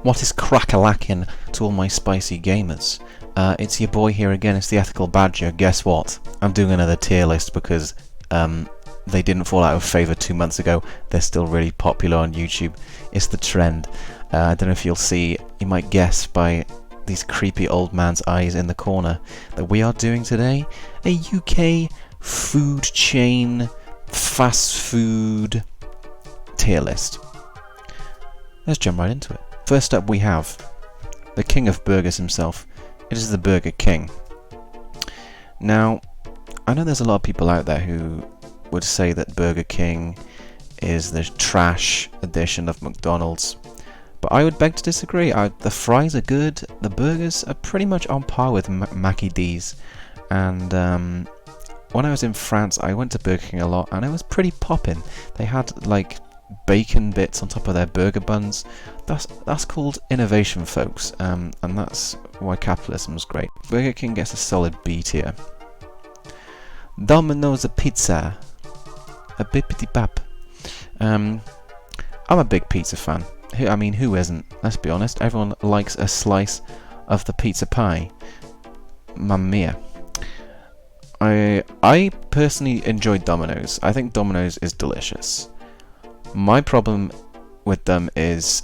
What is crack-a-lackin' to all my spicy gamers? It's your boy here again, it's the Ethical Badger. Guess what? I'm doing another tier list because they didn't fall out of favour 2 months ago. They're still really popular on YouTube. It's the trend. I don't know if you'll see, you might guess by these creepy old man's eyes in the corner that we are doing today a UK food chain fast food tier list. Let's jump right into it. First up we have the king of burgers himself. It is the Burger King. Now, I know there's a lot of people out there who would say that Burger King is the trash edition of McDonald's, but I would beg to disagree. The fries are good, the burgers are pretty much on par with Mackie D's, and when I was in France I went to Burger King a lot and it was pretty poppin'. They had like bacon bits on top of their burger buns. That's called innovation, folks, and that's why capitalism is great. Burger King gets a solid B tier. Domino's Pizza, a bippity bap. I'm a big pizza fan. I mean, who isn't? Let's be honest. Everyone likes a slice of the pizza pie. Mamma mia. I personally enjoy Domino's. I think Domino's is delicious. My problem with them is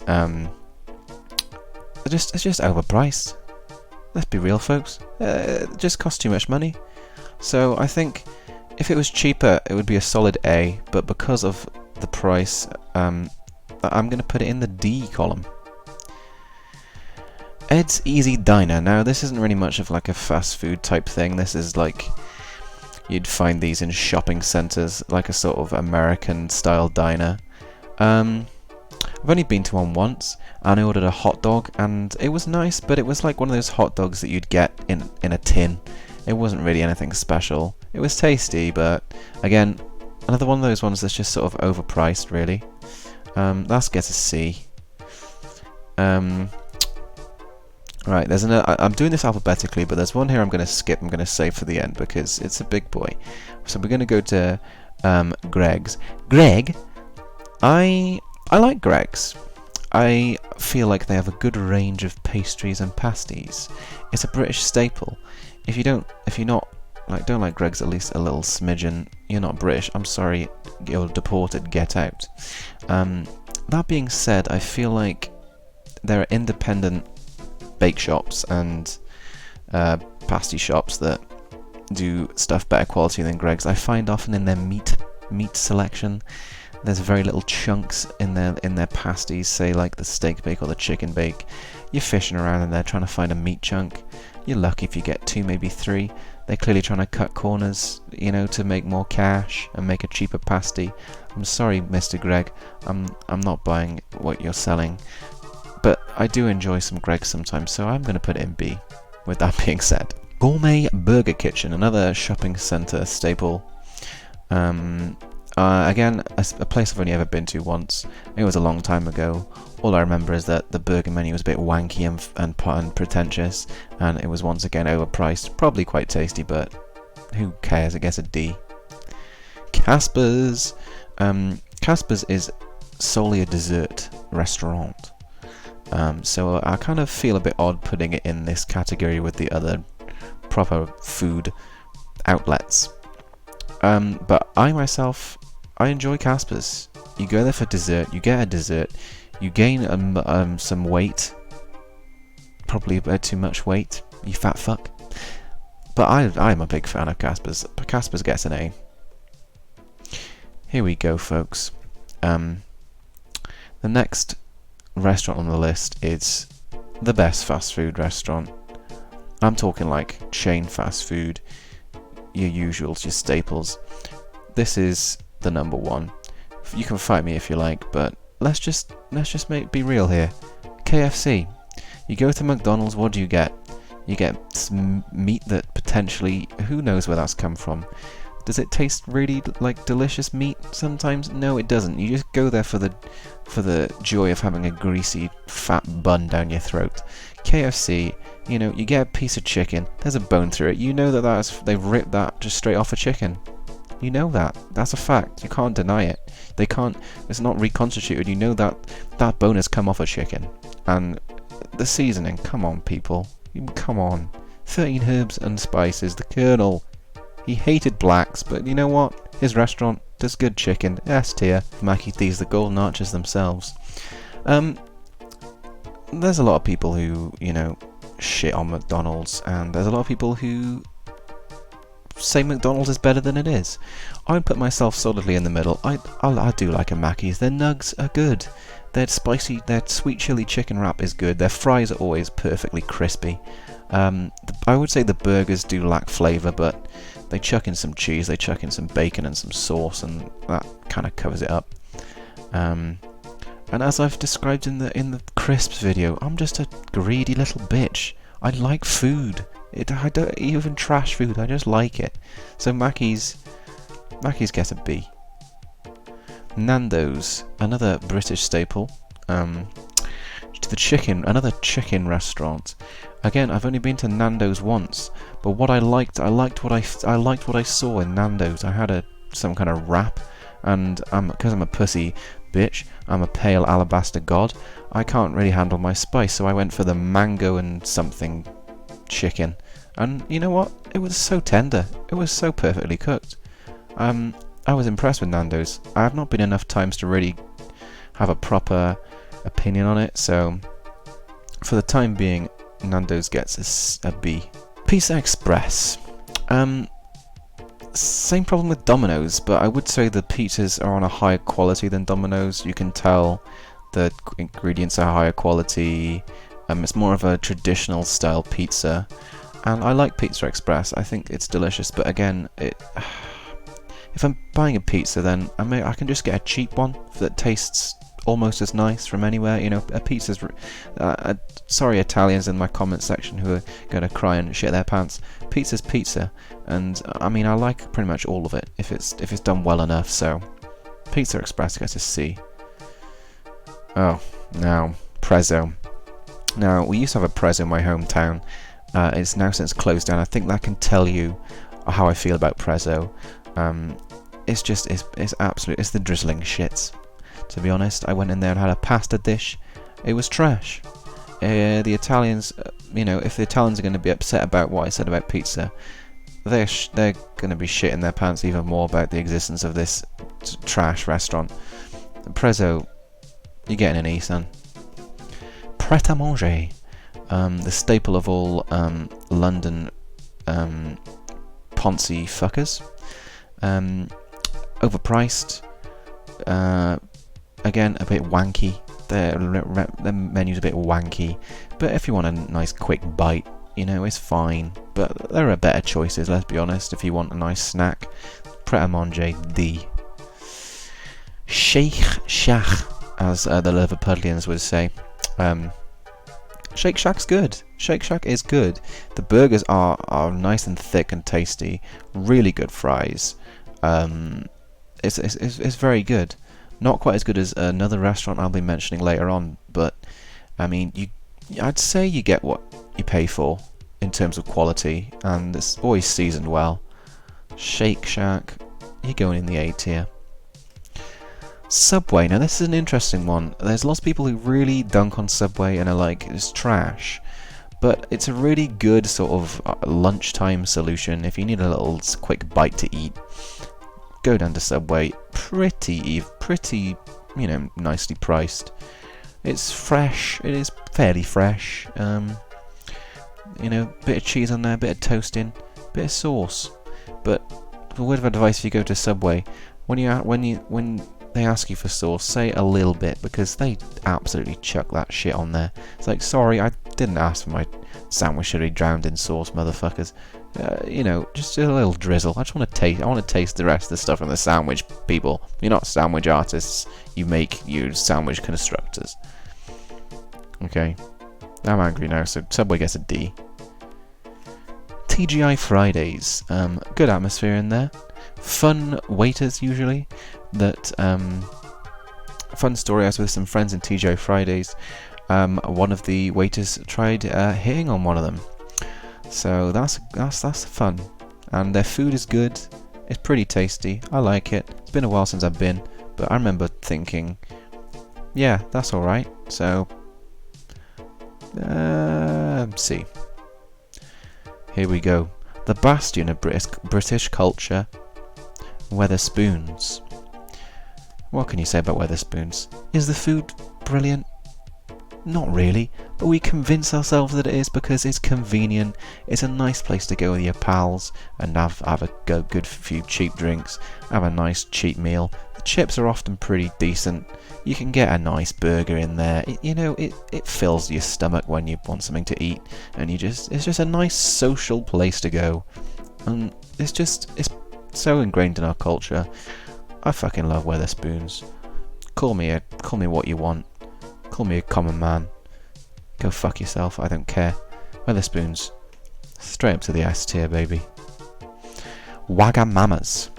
it's just overpriced. Let's be real, folks. It just costs too much money. So I think if it was cheaper, it would be a solid A. But because of the price, I'm going to put it in the D column. Ed's Easy Diner. Now, this isn't really much of like a fast food type thing. This is like you'd find these in shopping centres, like a sort of American style diner. I've only been to one once, and I ordered a hot dog, and it was nice, but it was like one of those hot dogs that you'd get in a tin. It wasn't really anything special. It was tasty, but again, another one of those ones that's just sort of overpriced, really. That gets a C. Right, there's I'm doing this alphabetically, but there's one here I'm going to skip. I'm going to save for the end because it's a big boy. So we're going to go to Greg's. Greg. I like Greg's. I feel like they have a good range of pastries and pasties. It's a British staple. If you don't like Greg's at least a little smidgen, you're not British. I'm sorry, you're deported. Get out. That being said, I feel like there are independent bake shops and pasty shops that do stuff better quality than Greg's. I find often in their meat selection, there's very little chunks in their pasties, say like the steak bake or the chicken bake. You're fishing around in there trying to find a meat chunk. You're lucky if you get 2, maybe 3. They're clearly trying to cut corners, you know, to make more cash and make a cheaper pasty. I'm sorry, Mr. Greg, I'm not buying what you're selling, but I do enjoy some Greg's sometimes, so I'm going to put it in B. With that being said, Gourmet Burger Kitchen, another shopping centre staple. Again, a place I've only ever been to once. It was a long time ago. All I remember is that the burger menu was a bit wanky and pretentious, and it was once again overpriced. Probably quite tasty, but who cares? I guess a D. Casper's. Casper's is solely a dessert restaurant. So I kind of feel a bit odd putting it in this category with the other proper food outlets. But I myself, I enjoy Casper's. You go there for dessert, you get a dessert, you gain some weight, probably a bit too much weight, you fat fuck. But I'm a big fan of Casper's. Casper's gets an A. Here we go, folks. The next restaurant on the list is the best fast food restaurant. I'm talking like chain fast food, your usuals, your staples. This is the number one. You can fight me if you like, but let's just be real here. KFC. You go to McDonald's, what do you get? You get some meat that potentially, who knows where that's come from. Does it taste really like delicious meat sometimes? No, it doesn't. You just go there for the joy of having a greasy fat bun down your throat. KFC, you know, you get a piece of chicken, there's a bone through it. You know that they've ripped that just straight off a chicken. You know that. That's a fact. You can't deny it. They can't. It's not reconstituted. You know that that bone has come off a chicken. And the seasoning. Come on, people. Come on. 13 herbs and spices. The Colonel. He hated blacks, but you know what? His restaurant does good chicken. S tier. Mackie D's, the golden arches themselves. There's a lot of people who, you know, shit on McDonald's, and there's a lot of people who say McDonald's is better than it is. I would put myself solidly in the middle. I do like a Mackey's. Their nugs are good. Their sweet chili chicken wrap is good. Their fries are always perfectly crispy. I would say the burgers do lack flavour, but they chuck in some cheese, they chuck in some bacon and some sauce, and that kind of covers it up. And as I've described in the crisps video, I'm just a greedy little bitch. I like food. I don't even trash food. I just like it. So Mackey's gets a B. Nando's, another British staple. The chicken, another chicken restaurant. Again, I've only been to Nando's once, but what I liked what I saw in Nando's. I had some kind of wrap, and because I'm a pussy bitch, I'm a pale alabaster god, I can't really handle my spice, so I went for the mango and something chicken. And you know what? It was so tender. It was so perfectly cooked. I was impressed with Nando's. I have not been enough times to really have a proper opinion on it, so for the time being, Nando's gets a B. Pizza Express. Same problem with Domino's, but I would say the pizzas are on a higher quality than Domino's. You can tell the ingredients are higher quality. It's more of a traditional style pizza, and I like Pizza Express. I think it's delicious, but again, if I'm buying a pizza, then I can just get a cheap one that tastes almost as nice from anywhere. You know, a pizza's sorry Italians in my comment section who are going to cry and shit their pants. Pizza's pizza, and I mean, I like pretty much all of it if it's done well enough. So Pizza Express gets a C. Oh, now Prezzo. Now, we used to have a Prezzo in my hometown. It's now since closed down. I think that can tell you how I feel about Prezzo. It's the drizzling shits. To be honest, I went in there and had a pasta dish. It was trash. The Italians, you know, if the Italians are going to be upset about what I said about pizza, they're going to be shitting their pants even more about the existence of this trash restaurant. Prezzo, you're getting an E, son. Pret a manger, the staple of all London poncy fuckers. Overpriced. Again, a bit wanky. Their menu's a bit wanky, but if you want a nice quick bite, you know, it's fine. But there are better choices, let's be honest, if you want a nice snack. Pret a manger, D. Shake Shack, as the Liverpudlians would say. Shake Shack's good. Shake Shack is good. The burgers are nice and thick and tasty. Really good fries. It's very good. Not quite as good as another restaurant I'll be mentioning later on, but I mean, I'd say you get what you pay for in terms of quality, and it's always seasoned well. Shake Shack, you're going in the A tier. Subway. Now this is an interesting one. There's lots of people who really dunk on Subway and are like, it's trash. But it's a really good sort of lunchtime solution. If you need a little quick bite to eat, go down to Subway. Pretty, you know, nicely priced. It's fresh. It is fairly fresh. You know, bit of cheese on there, bit of toasting, bit of sauce. But a word of advice: if you go to Subway, when they ask you for sauce, say a little bit, because they absolutely chuck that shit on there. It's like, sorry, I didn't ask for my sandwich to be drowned in sauce, motherfuckers. You know, just a little drizzle. I want to taste the rest of the stuff in the sandwich, people. You're not sandwich artists. You sandwich constructors. Okay, I'm angry now, so Subway gets a D. TGI Fridays. Good atmosphere in there. Fun waiters usually. Fun story. I was with some friends in TGI Fridays. One of the waiters tried hitting on one of them. So that's fun, and their food is good. It's pretty tasty. I like it. It's been a while since I've been, but I remember thinking, yeah, that's alright. So, see. Here we go. The bastion of British culture, Wetherspoons. What can you say about Wetherspoons? Is the food brilliant? Not really, but we convince ourselves that it is because it's convenient. It's a nice place to go with your pals and have a good few cheap drinks, have a nice cheap meal. The chips are often pretty decent. You can get a nice burger in there. It fills your stomach when you want something to eat, and it's just a nice social place to go. And it's so ingrained in our culture. I fucking love Wetherspoons. Call me what you want. Call me a common man. Go fuck yourself, I don't care. Wetherspoons. Straight up to the S tier, baby. Wagamamas.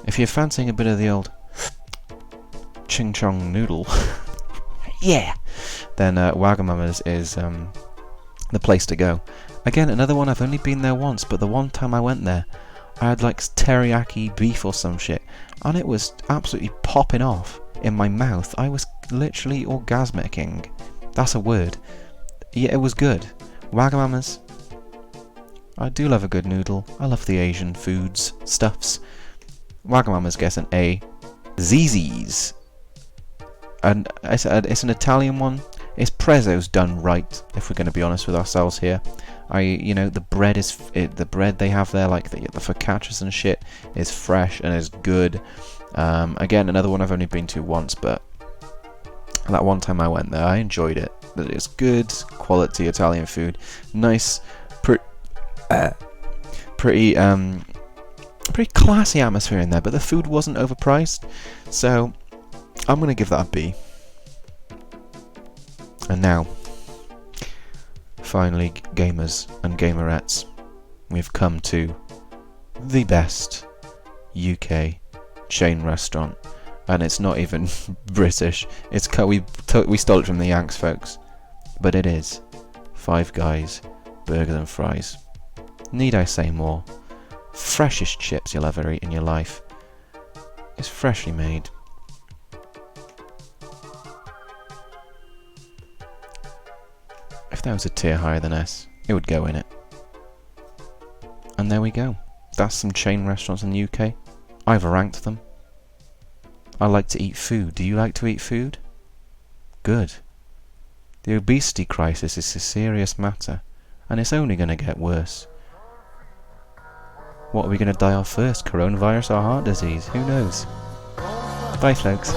If you're fancying a bit of the old ching chong noodle, yeah, then Wagamamas is the place to go. Again, another one, I've only been there once, but the one time I went there, I had like teriyaki beef or some shit, and it was absolutely popping off in my mouth. I was literally orgasmicking. That's a word. Yeah, it was good. Wagamamas. I do love a good noodle. I love the Asian foods, stuffs. Wagamamas gets an A. Zzz's. And it's an Italian one. It's prezzo's done right, if we're going to be honest with ourselves here. The bread they have there, like the focaccias and shit, is fresh and is good. Again, another one I've only been to once, but that one time I went there, I enjoyed it. It's good quality Italian food, nice, pretty classy atmosphere in there. But the food wasn't overpriced, so I'm gonna give that a B. And now, finally, gamers and gamerettes, we've come to the best UK chain restaurant, and it's not even British. We stole it from the Yanks, folks, but it is Five Guys Burgers and Fries. Need I say more? Freshest chips you'll ever eat in your life. It's freshly made. If there was a tier higher than S, it would go in it. And there we go. That's some chain restaurants in the UK. I've ranked them. I like to eat food. Do you like to eat food? Good. The obesity crisis is a serious matter, and it's only going to get worse. What are we going to die of first? Coronavirus or heart disease? Who knows? Bye, folks.